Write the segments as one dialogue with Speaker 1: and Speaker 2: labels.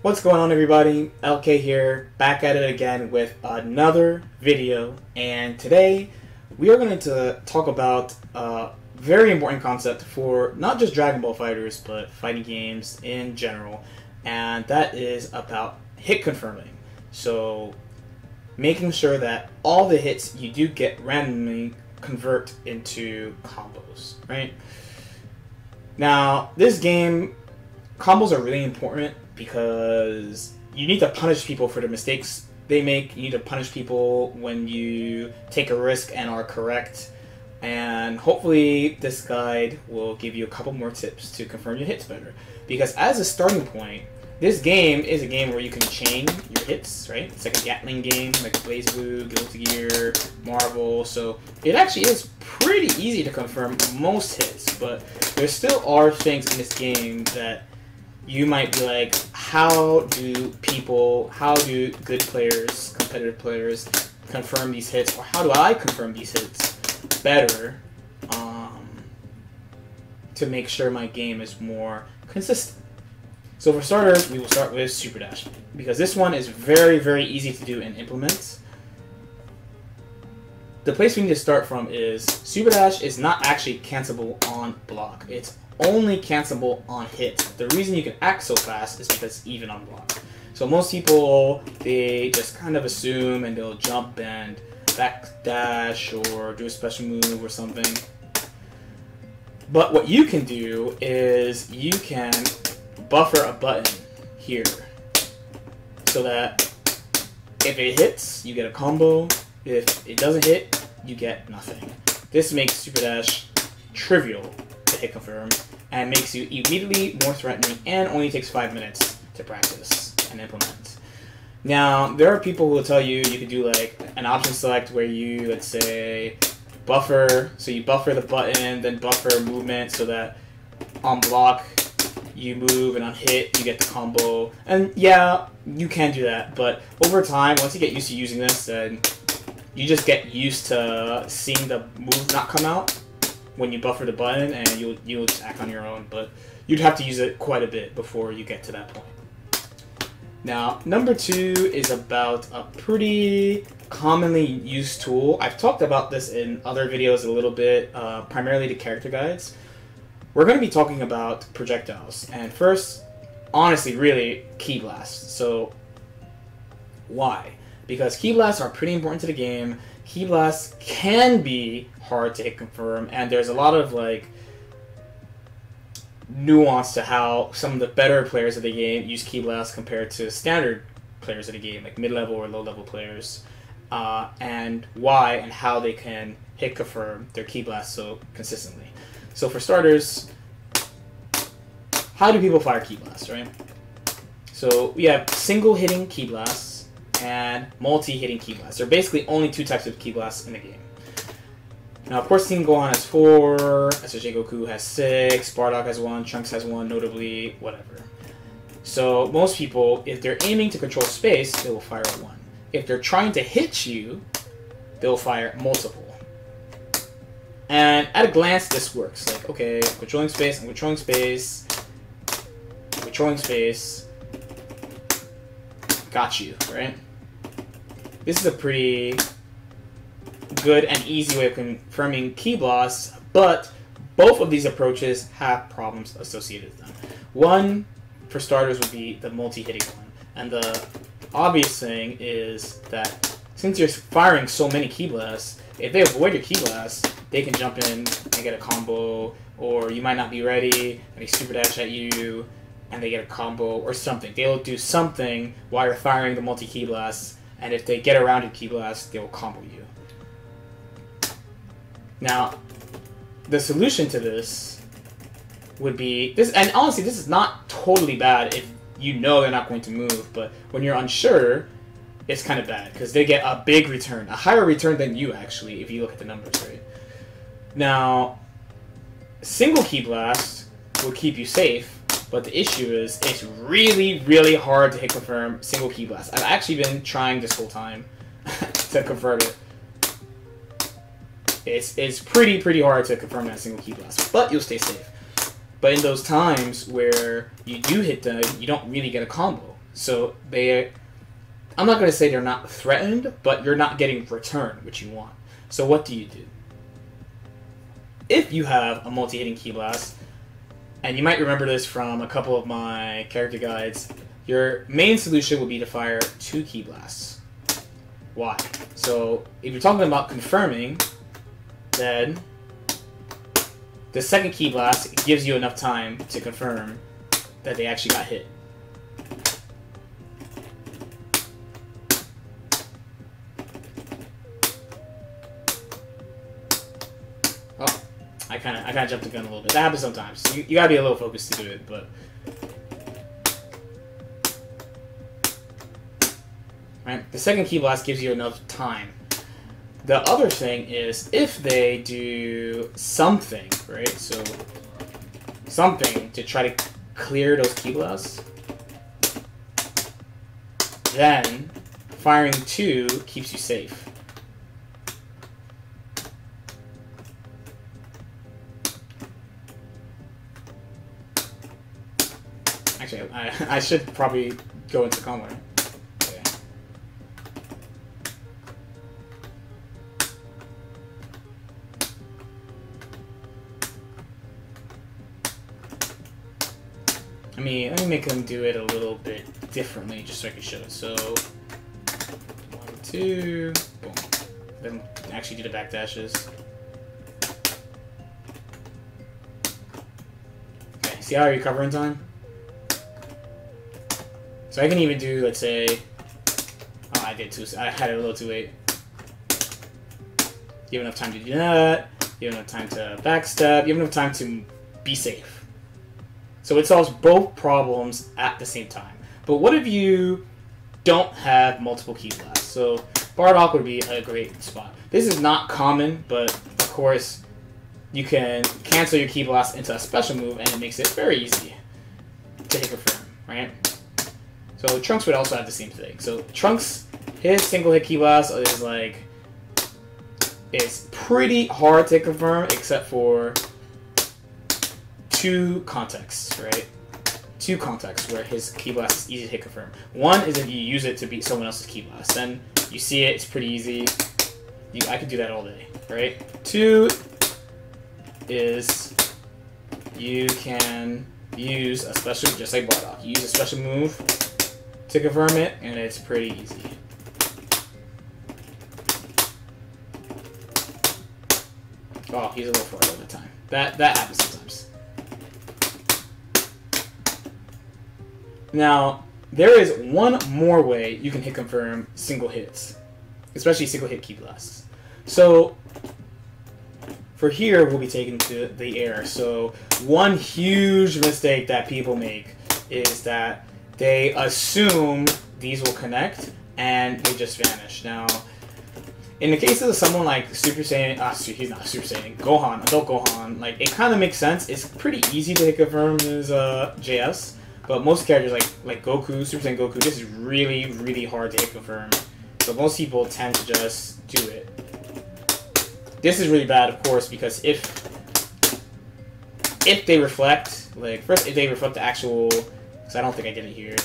Speaker 1: What's going on, everybody? LK here, back at it again with another video, and today we are going to talk about a very important concept for not just Dragon Ball fighters, but fighting games in general, and that is about hit confirming. So making sure that all the hits you do get randomly convert into combos, right? Now, this game, combos are really important because you need to punish people for the mistakes they make. You need to punish people when you take a risk and are correct. And hopefully this guide will give you a couple more tips to confirm your hits better. Because as a starting point, this game is a game where you can chain your hits, right? It's like a Gatling game, like BlazBlue, Guilty Gear, Marvel. So it actually is pretty easy to confirm most hits, but there still are things in this game that you might be like, how do good players, competitive players, confirm these hits, or how do I confirm these hits better to make sure my game is more consistent? So for starters, we will start with Super Dash, because this one is very, very easy to do and implement. The place we need to start from is Super Dash is not actually cancelable on block. It's only cancelable on hit. The reason you can act so fast is because it's even on block. So most people, they just kind of assume and they'll jump and backdash or do a special move or something. But what you can do is you can buffer a button here so that if it hits, you get a combo. If it doesn't hit, you get nothing. This makes Super Dash trivial to hit confirm and makes you immediately more threatening, and only takes 5 minutes to practice and implement. Now, there are people who will tell you you could do like an option select where you, let's say, buffer, so you buffer the button, then buffer movement so that on block you move and on hit you get the combo. And yeah, you can do that, but over time, once you get used to using this, then you just get used to seeing the move not come out when you buffer the button, and you'll just act on your own, but you'd have to use it quite a bit before you get to that point. Now, number 2 is about a pretty commonly used tool. I've talked about this in other videos a little bit, primarily the character guides. We're going to be talking about projectiles, and first, honestly, really, Ki Blasts. So, why? Because Ki Blasts are pretty important to the game. Ki Blasts can be hard to hit confirm, and there's a lot of like nuance to how some of the better players of the game use Ki Blasts compared to standard players of the game, like mid-level or low-level players, and why and how they can hit confirm their Ki Blasts so consistently. So for starters, how do people fire Ki Blasts, right? So we have single hitting Ki Blasts and multi-hitting Ki Blasts. There are basically only 2 types of Ki Blasts in the game. Now, of course, Team Gohan has 4, SSJ Goku has 6, Bardock has 1, Trunks has 1, notably, whatever. So most people, if they're aiming to control space, they will fire 1. If they're trying to hit you, they'll fire multiple. And at a glance, this works. Like, okay, I'm controlling space, I'm controlling space, I'm controlling space. Got you, right? This is a pretty good and easy way of confirming Ki Blasts, but both of these approaches have problems associated with them. One, for starters, would be the multi-hitting one. And the obvious thing is that since you're firing so many Ki Blasts, if they avoid your Ki Blasts, they can jump in and get a combo, or you might not be ready, and they super dash at you, and they get a combo, or something. They'll do something while you're firing the multi-Ki Blasts, and if they get around your Ki Blasts, they'll combo you. Now, the solution to this would be this, and honestly, this is not totally bad if you know they're not going to move, but when you're unsure, it's kind of bad because they get a big return, a higher return than you actually, if you look at the numbers, right? Now, single Ki Blast will keep you safe, but the issue is it's really, really hard to hit confirm single Ki Blast. I've actually been trying this whole time to confirm it. It's pretty hard to confirm that single Ki Blast, but you'll stay safe. But in those times where you do hit them, you don't really get a combo. So I'm not going to say they're not threatened, but you're not getting return what you want. So what do? If you have a multi-hitting Ki Blast, and you might remember this from a couple of my character guides, your main solution would be to fire 2 Ki Blasts. Why? So if you're talking about confirming, then the second Ki Blast gives you enough time to confirm that they actually got hit. Oh, I kind of jumped the gun a little bit. That happens sometimes. You gotta be a little focused to do it, but. Right? The second Ki Blast gives you enough time. The other thing is if they do something, right? So something to try to clear those Ki Blasts, then firing 2 keeps you safe. Actually, I should probably go into combo. Let me make them do it a little bit differently, just so I can show it. So, 1, 2, boom. Then actually do the backdashes. Okay, see how I recover in time? So I can even do, let's say, oh, I had it a little too late. You have enough time to do that. You have enough time to backstep. You have enough time to be safe. So it solves both problems at the same time. But what if you don't have multiple Ki Blasts? So Bardock would be a great spot. This is not common, but of course you can cancel your Ki Blast into a special move, and it makes it very easy to hit confirm, right? So Trunks would also have the same thing. So Trunks, his single hit Ki Blast is like, it's pretty hard to hit confirm except for 2 contexts, right? 2 contexts where his Ki Blast is easy to hit confirm. One is if you use it to beat someone else's Ki Blast. Then you see it, it's pretty easy. I could do that all day, right? 2 is you can use a special, just like Bardock. You use a special move to confirm it, and it's pretty easy. Oh, he's a little far all the time. That happens sometimes. Now, there is one more way you can hit confirm single hits, especially single hit Ki Blasts. So, for here, we'll be taken to the air. So, one huge mistake that people make is that they assume these will connect and they just vanish. Now, in the case of someone like Super Saiyan, he's not Super Saiyan, Gohan, Adult Gohan, like, it kind of makes sense. It's pretty easy to hit confirm his JS. But most characters like Goku, Super Saiyan Goku, this is really, really hard to hit confirm. So most people tend to just do it. This is really bad, of course, because if they reflect, like, first if they reflect the actual, because I don't think I did it here.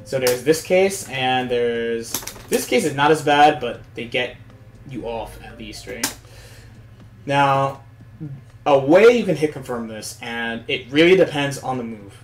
Speaker 1: So there's this case, and there's, this case is not as bad, but they get you off at least, right? Now, a way you can hit confirm this, and it really depends on the move.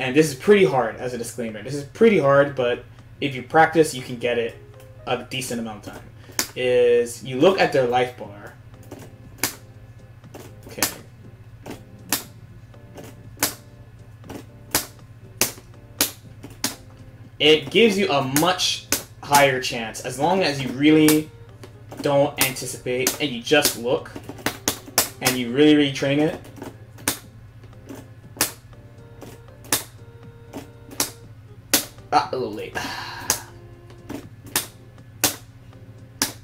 Speaker 1: And this is pretty hard, as a disclaimer. This is pretty hard, but if you practice, you can get it a decent amount of time. Is you look at their life bar. Okay. It gives you a much higher chance, as long as you really don't anticipate, and you just look, and you really train it. A little late.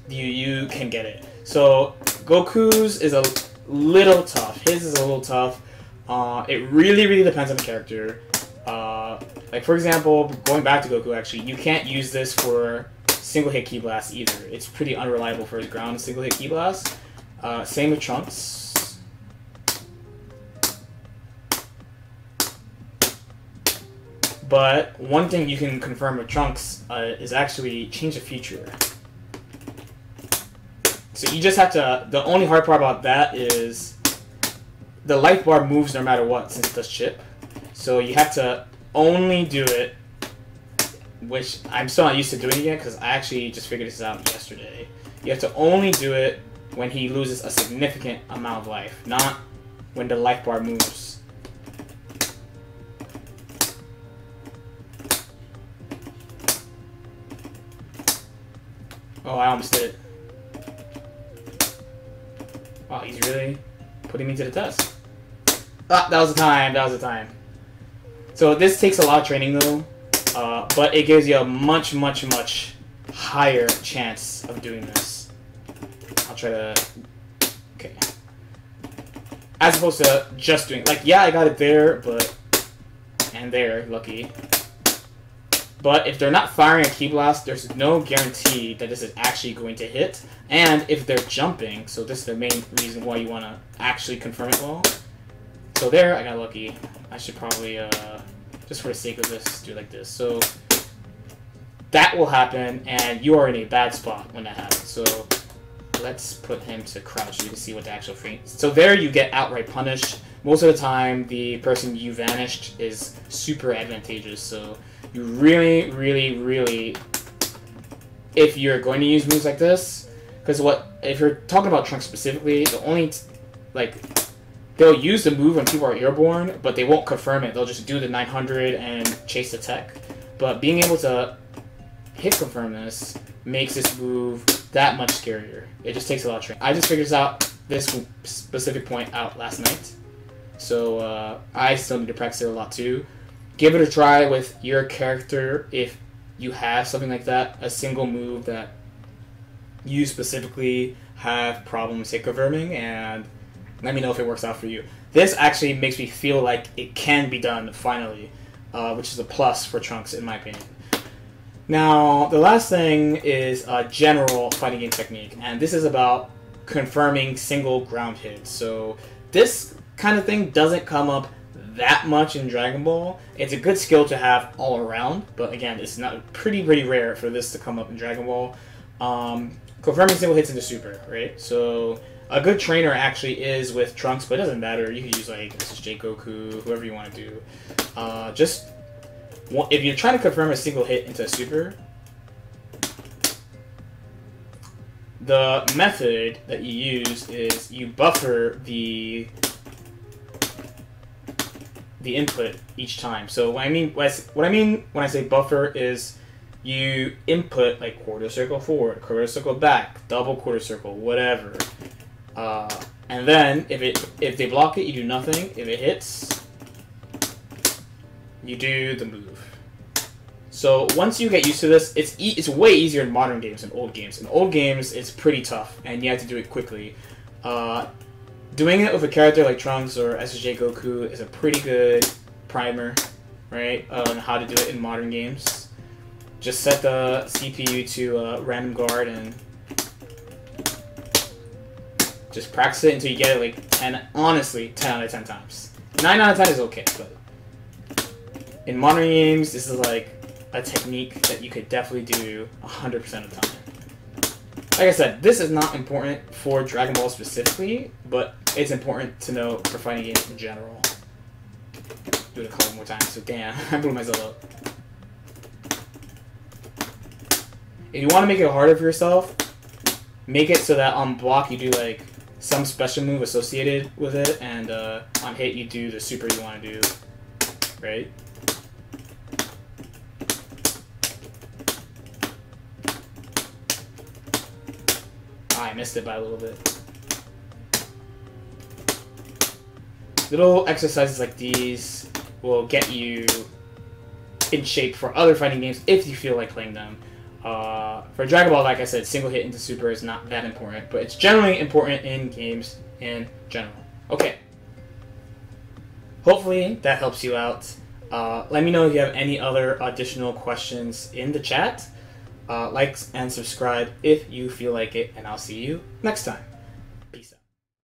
Speaker 1: You can get it. So Goku's is a little tough. His is a little tough. It really depends on the character. Like for example, going back to Goku, actually, you can't use this for single hit Ki Blast either. It's pretty unreliable for his ground single hit Ki Blast. Same with Trunks. But one thing you can confirm with Trunks is actually change a feature. So you just have to, the only hard part about that is the life bar moves no matter what since it does chip. So you have to only do it, which I'm still not used to doing it yet because I actually just figured this out yesterday. You have to only do it when he loses a significant amount of life, not when the life bar moves. Oh, I almost did it. Oh, he's really putting me to the test. Ah, that was the time, that was the time. So this takes a lot of training though, but it gives you a much higher chance of doing this. I'll try to, okay. As opposed to just doing, like, yeah, I got it there, but, and there, lucky. But if they're not firing a Ki Blast, there's no guarantee that this is actually going to hit. And if they're jumping, so this is the main reason why you want to actually confirm it well. So there, I got lucky. I should probably, just for the sake of this, do it like this. So that will happen, and you are in a bad spot when that happens. So let's put him to crouch so you can see what the actual frame. So there you get outright punished. Most of the time, the person you vanished is super advantageous. So you really, if you're going to use moves like this, because if you're talking about Trunks specifically, the only, they'll use the move when people are airborne, but they won't confirm it. They'll just do the 900 and chase the tech. But being able to hit confirm this makes this move that much scarier. It just takes a lot of training. I just figured this specific point out last night. So I still need to practice it a lot too. Give it a try with your character if you have something like that, a single move that you specifically have problems hit confirming, and let me know if it works out for you. This actually makes me feel like it can be done finally, which is a plus for Trunks in my opinion. Now, the last thing is a general fighting game technique, and this is about confirming single ground hits. So this kind of thing doesn't come up that much in Dragon Ball. It's a good skill to have all around, but again, it's not pretty rare for this to come up in Dragon Ball. Confirming single hits into Super, right? So a good trainer actually is with Trunks, but it doesn't matter. You can use like SSJ Goku, whoever you want to do. If you're trying to confirm a single hit into a Super, the method that you use is you buffer the input each time. So what I mean when I say buffer is you input like quarter circle forward, quarter circle back, double quarter circle, whatever. And then if they block it, you do nothing. If it hits, you do the move. So once you get used to this, it's way easier in modern games than old games. In old games, it's pretty tough, and you have to do it quickly. Doing it with a character like Trunks or SSJ Goku is a pretty good primer, right, on how to do it in modern games. Just set the CPU to random guard and just practice it until you get it like 10, honestly, 10 out of 10 times. 9 out of 10 is okay, but in modern games, this is like a technique that you could definitely do 100% of the time. Like I said, this is not important for Dragon Ball specifically, but it's important to know for fighting games in general. Do it a couple more times, so damn, I blew myself up. If you want to make it harder for yourself, make it so that on block you do like some special move associated with it, and on hit you do the super you want to do, right? I missed it by a little bit. Little exercises like these will get you in shape for other fighting games if you feel like playing them. For Dragon Ball, like I said, single hit into Super is not that important, but it's generally important in games in general. Okay. Hopefully that helps you out. Let me know if you have any other additional questions in the chat. Like and subscribe if you feel like it, and I'll see you next time.